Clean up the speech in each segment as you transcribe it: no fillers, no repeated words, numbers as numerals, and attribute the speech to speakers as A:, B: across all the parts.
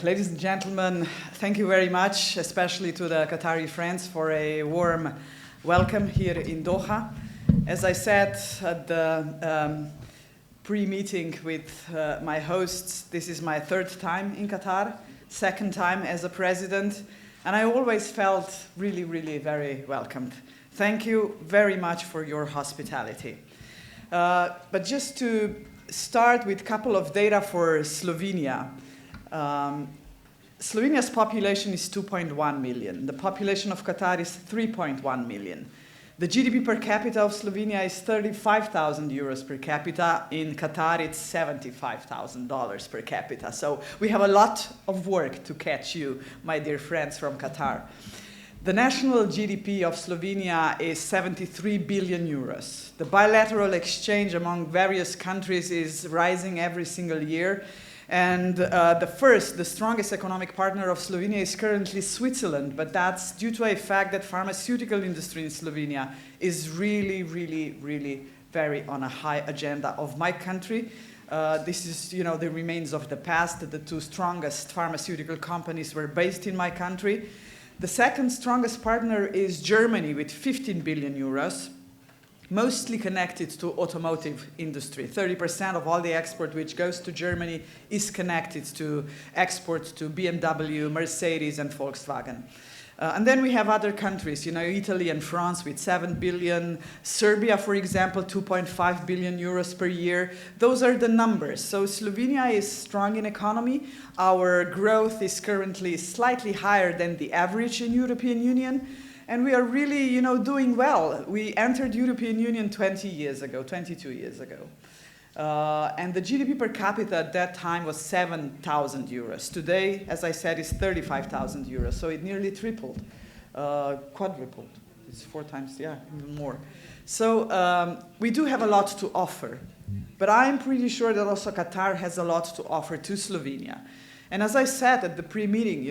A: Ladies and gentlemen, thank you very much, especially to the Qatari friends, for a warm welcome here in Doha. As I said at the pre-meeting with my hosts, this is my third time in Qatar, second time as a president, and I always felt really, really very welcomed. Thank you very much for your hospitality. But just to start with a couple of data for Slovenia. Slovenia's population is 2.1 million. The population of Qatar is 3.1 million. The GDP per capita of Slovenia is 35,000 euros per capita. In Qatar, it's $75,000 per capita. So we have a lot of work to catch you, my dear friends from Qatar. The national GDP of Slovenia is 73 billion euros. The bilateral exchange among various countries is rising every single year. And the strongest economic partner of Slovenia is currently Switzerland, but that's due to a fact that pharmaceutical industry in Slovenia is really, really, really very on a high agenda of my country. This is, the remains of the past. The two strongest pharmaceutical companies were based in my country. The second strongest partner is Germany with 15 billion euros. Mostly connected to automotive industry. 30% of all the export which goes to Germany is connected to export to BMW, Mercedes, and Volkswagen. And then we have other countries, Italy and France with 7 billion, Serbia, for example, 2.5 billion euros per year. Those are the numbers. So Slovenia is strong in economy. Our growth is currently slightly higher than the average in European Union. And we are really, doing well. We entered European Union 22 years ago. And the GDP per capita at that time was 7,000 euros. Today, as I said, is 35,000 euros. So it nearly tripled, quadrupled. It's 4 times, even more. So we do have a lot to offer. But I'm pretty sure that also Qatar has a lot to offer to Slovenia. And as I said at the pre-meeting,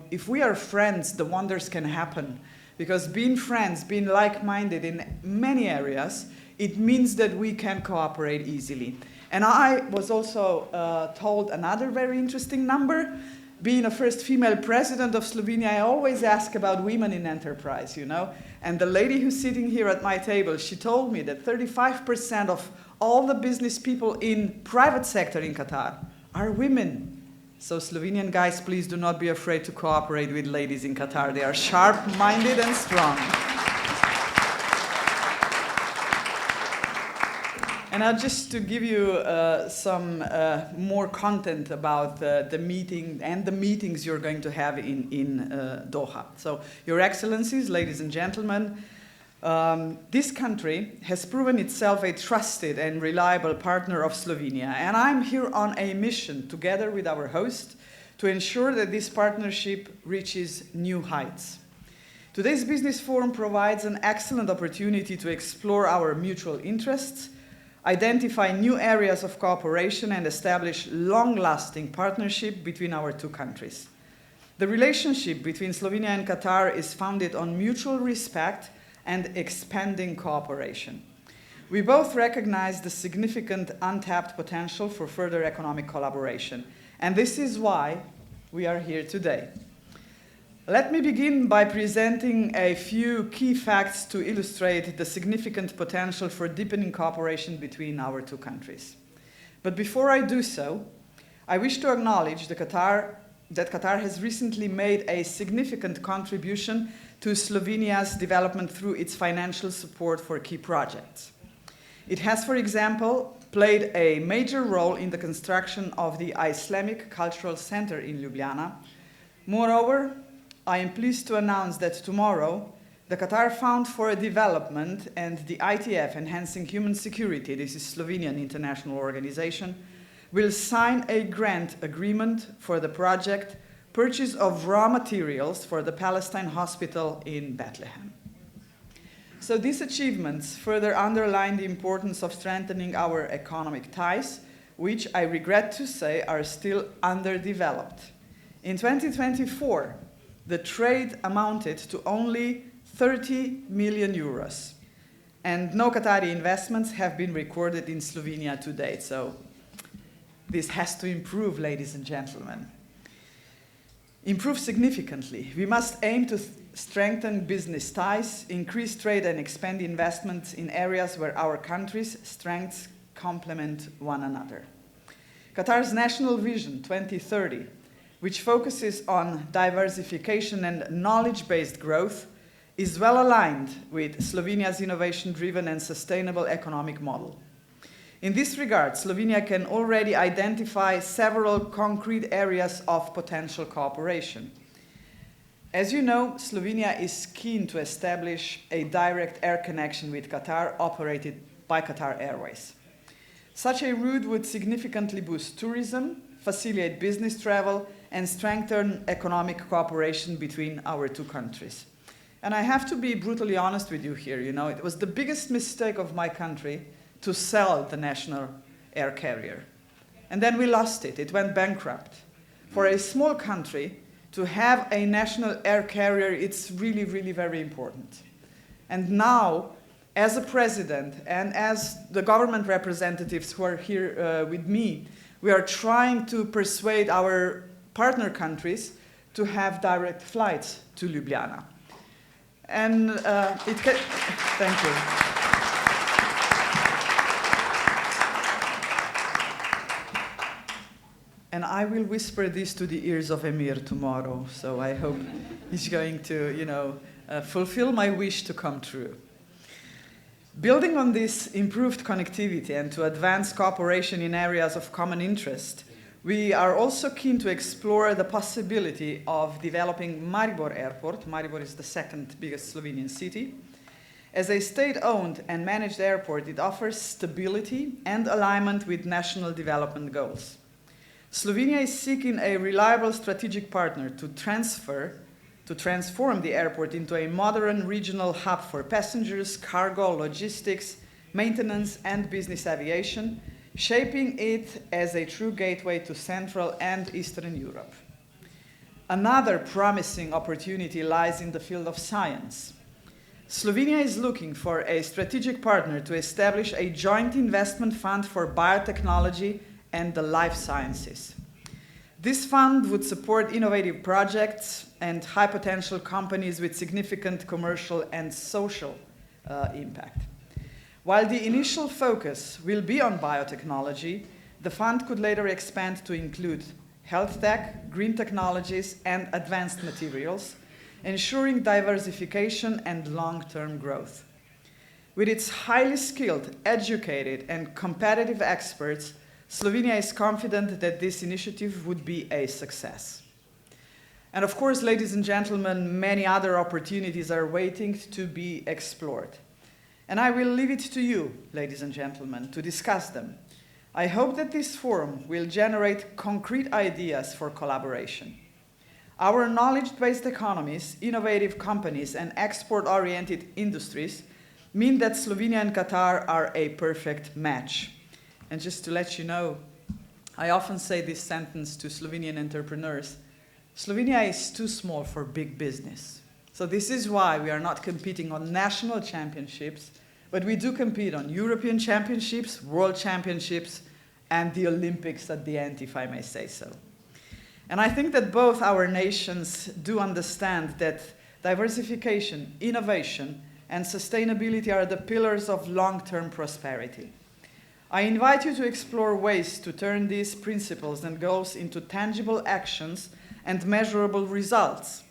A: if we are friends, the wonders can happen. Because being friends, being like-minded in many areas, it means that we can cooperate easily. And I was also told another very interesting number. Being a first female president of Slovenia, I always ask about women in enterprise, And the lady who's sitting here at my table, she told me that 35% of all the business people in private sector in Qatar are women. So Slovenian guys, please do not be afraid to cooperate with ladies in Qatar. They are sharp-minded and strong. And now just to give you some more content about the meeting and the meetings you're going to have in Doha. So, Your Excellencies, ladies and gentlemen, this country has proven itself a trusted and reliable partner of Slovenia, and I'm here on a mission together with our host to ensure that this partnership reaches new heights. Today's business forum provides an excellent opportunity to explore our mutual interests, identify new areas of cooperation, and establish long-lasting partnership between our two countries. The relationship between Slovenia and Qatar is founded on mutual respect and expanding cooperation. We both recognize the significant untapped potential for further economic collaboration, and this is why we are here today. Let me begin by presenting a few key facts to illustrate the significant potential for deepening cooperation between our two countries. But before I do so, I wish to acknowledge that Qatar has recently made a significant contribution to Slovenia's development through its financial support for key projects. It has, for example, played a major role in the construction of the Islamic Cultural Center in Ljubljana. Moreover, I am pleased to announce that tomorrow, the Qatar Fund for Development and the ITF, Enhancing Human Security, this is Slovenian international organization, will sign a grant agreement for the project purchase of raw materials for the Palestine Hospital in Bethlehem. So these achievements further underline the importance of strengthening our economic ties, which I regret to say are still underdeveloped. In 2024, the trade amounted to only 30 million euros, and no Qatari investments have been recorded in Slovenia to date. So this has to improve, ladies and gentlemen. improve significantly. We must aim to strengthen business ties, increase trade and expand investments in areas where our countries' strengths complement one another. Qatar's National Vision 2030, which focuses on diversification and knowledge-based growth, is well aligned with Slovenia's innovation-driven and sustainable economic model. In this regard, Slovenia can already identify several concrete areas of potential cooperation. As you know, Slovenia is keen to establish a direct air connection with Qatar operated by Qatar Airways. Such a route would significantly boost tourism, facilitate business travel, and strengthen economic cooperation between our two countries. And I have to be brutally honest with you here, it was the biggest mistake of my country to sell the national air carrier. And then we lost it. It went bankrupt. For a small country to have a national air carrier, it's really, really very important. And now, as a president and as the government representatives who are here with me, we are trying to persuade our partner countries to have direct flights to Ljubljana. And thank you. And I will whisper this to the ears of Emir tomorrow, so I hope he's going to, fulfill my wish to come true. Building on this improved connectivity and to advance cooperation in areas of common interest, we are also keen to explore the possibility of developing Maribor Airport. Maribor is the second biggest Slovenian city. As a state-owned and managed airport, it offers stability and alignment with national development goals. Slovenia is seeking a reliable strategic partner to transform the airport into a modern regional hub for passengers, cargo, logistics, maintenance, and business aviation, shaping it as a true gateway to Central and Eastern Europe. Another promising opportunity lies in the field of science. Slovenia is looking for a strategic partner to establish a joint investment fund for biotechnology and the life sciences. This fund would support innovative projects and high-potential companies with significant commercial and social impact. While the initial focus will be on biotechnology, the fund could later expand to include health tech, green technologies, and advanced materials, ensuring diversification and long-term growth. With its highly skilled, educated, and competitive experts, Slovenia is confident that this initiative would be a success. And of course, ladies and gentlemen, many other opportunities are waiting to be explored. And I will leave it to you, ladies and gentlemen, to discuss them. I hope that this forum will generate concrete ideas for collaboration. Our knowledge-based economies, innovative companies, and export-oriented industries mean that Slovenia and Qatar are a perfect match. And just to let you know, I often say this sentence to Slovenian entrepreneurs: Slovenia is too small for big business. So this is why we are not competing on national championships, but we do compete on European championships, world championships, and the Olympics at the end, if I may say so. And I think that both our nations do understand that diversification, innovation, and sustainability are the pillars of long-term prosperity. I invite you to explore ways to turn these principles and goals into tangible actions and measurable results.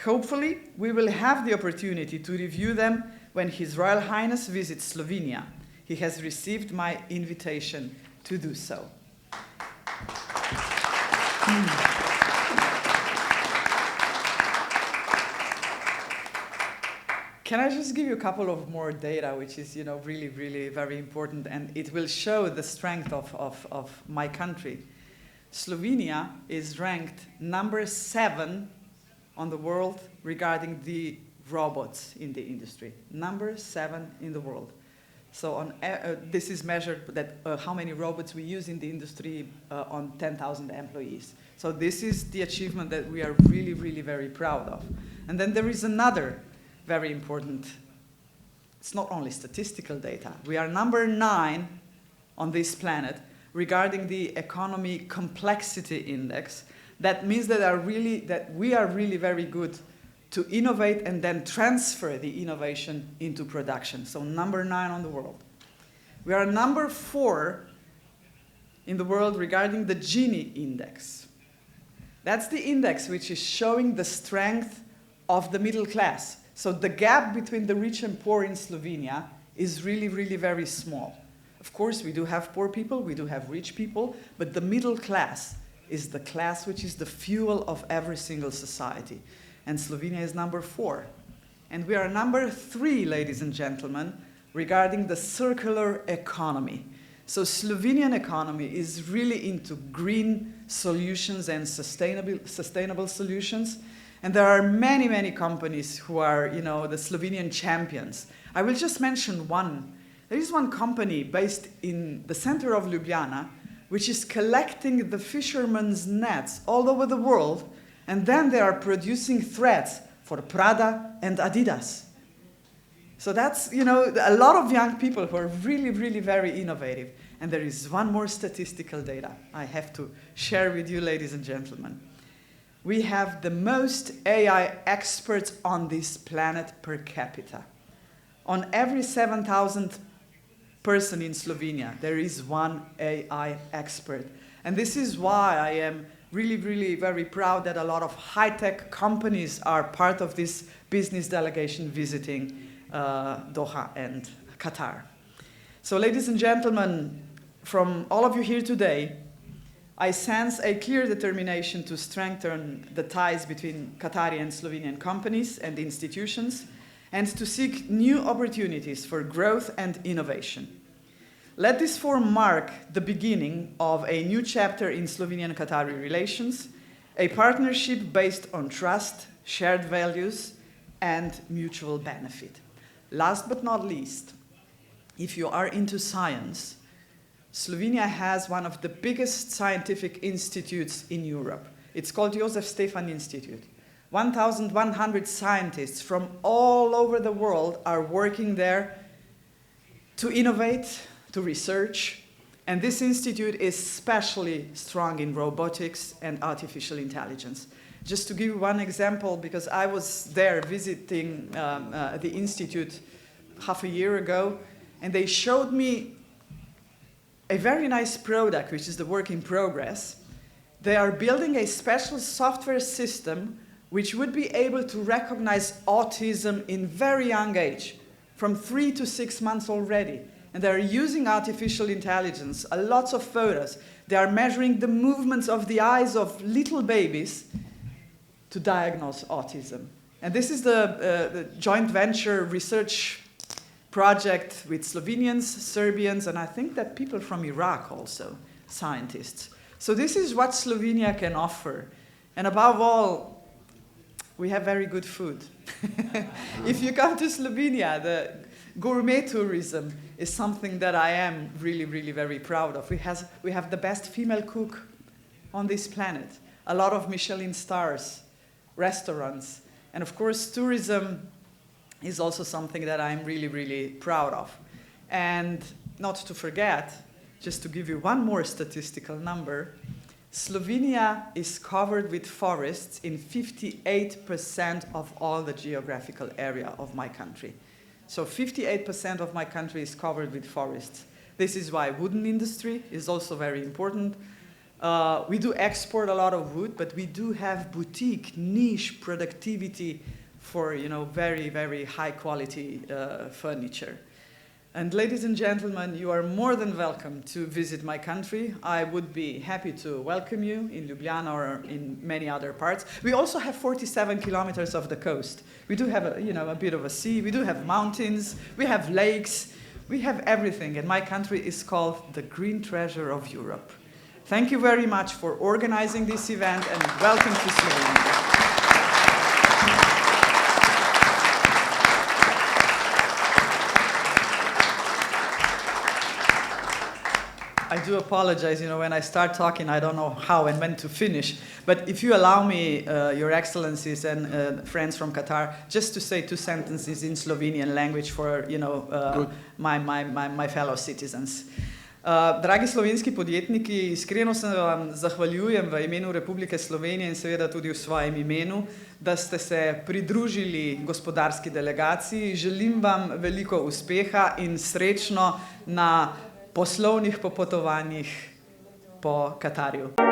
A: Hopefully, we will have the opportunity to review them when His Royal Highness visits Slovenia. He has received my invitation to do so. Can I just give you a couple of more data, which is, really, really very important, and it will show the strength of my country. Slovenia is ranked number 7 on the world regarding the robots in the industry. Number 7 in the world. So this is measured that how many robots we use in the industry on 10,000 employees. So this is the achievement that we are really, really very proud of. And then there is another very important, it's not only statistical data. We are number 9 on this planet regarding the economy complexity index That means that we are really very good to innovate and then transfer the innovation into production. So number 9 on the world. We are number 4 in the world regarding the Gini index. That's the index which is showing the strength of the middle class. So the gap between the rich and poor in Slovenia is really, really very small. Of course, we do have poor people, we do have rich people, but the middle class is the class which is the fuel of every single society. And Slovenia is number 4. And we are number 3, ladies and gentlemen, regarding the circular economy. So Slovenian economy is really into green solutions and sustainable solutions. And there are many, many companies who are, the Slovenian champions. I will just mention one. There is one company based in the center of Ljubljana, which is collecting the fishermen's nets all over the world, and then they are producing threads for Prada and Adidas. So that's, a lot of young people who are really, really very innovative. And there is one more statistical data I have to share with you, ladies and gentlemen. We have the most AI experts on this planet per capita. On every 7,000 person in Slovenia, there is one AI expert. And this is why I am really, really very proud that a lot of high-tech companies are part of this business delegation visiting Doha and Qatar. So, ladies and gentlemen, from all of you here today, I sense a clear determination to strengthen the ties between Qatari and Slovenian companies and institutions, and to seek new opportunities for growth and innovation. Let this forum mark the beginning of a new chapter in Slovenian-Qatari relations, a partnership based on trust, shared values, and mutual benefit. Last but not least, if you are into science, Slovenia has one of the biggest scientific institutes in Europe. It's called Josef Stefan Institute. 1,100 scientists from all over the world are working there to innovate, to research, and this institute is especially strong in robotics and artificial intelligence. Just to give you one example, because I was there visiting the institute half a year ago, and they showed me a very nice product, which is the work in progress. They are building a special software system which would be able to recognize autism in very young age, from 3 to 6 months already. And they're using artificial intelligence, lots of photos. They are measuring the movements of the eyes of little babies to diagnose autism. And this is the joint venture research project with Slovenians, Serbians, and I think that people from Iraq also, scientists. So this is what Slovenia can offer. And above all, we have very good food. If you come to Slovenia, the gourmet tourism is something that I am really, really very proud of. We have the best female cook on this planet, a lot of Michelin stars, restaurants, and of course tourism is also something that I'm really, really proud of. And not to forget, just to give you one more statistical number, Slovenia is covered with forests in 58% of all the geographical area of my country. So 58% of my country is covered with forests. This is why wooden industry is also very important. We do export a lot of wood, but we do have boutique, niche productivity for very, very high quality furniture. And ladies and gentlemen, you are more than welcome to visit my country. I would be happy to welcome you in Ljubljana or in many other parts. We also have 47 kilometers of the coast. We do have a bit of a sea, we do have mountains, we have lakes, we have everything. And my country is called the Green Treasure of Europe. Thank you very much for organizing this event and welcome to Slovenia. I do apologize, when I start talking, I don't know how and when to finish. But if you allow me, Your Excellencies and friends from Qatar, just to say 2 sentences in Slovenian language for, my fellow citizens. Dragi slovenski podjetniki, iskreno se vam zahvaljujem v imenu Republike Slovenije in seveda tudi v svojem imenu, da ste se pridružili gospodarski delegaciji. Želim vam veliko uspeha in srečno na poslovnih popotovanjih po Katarju.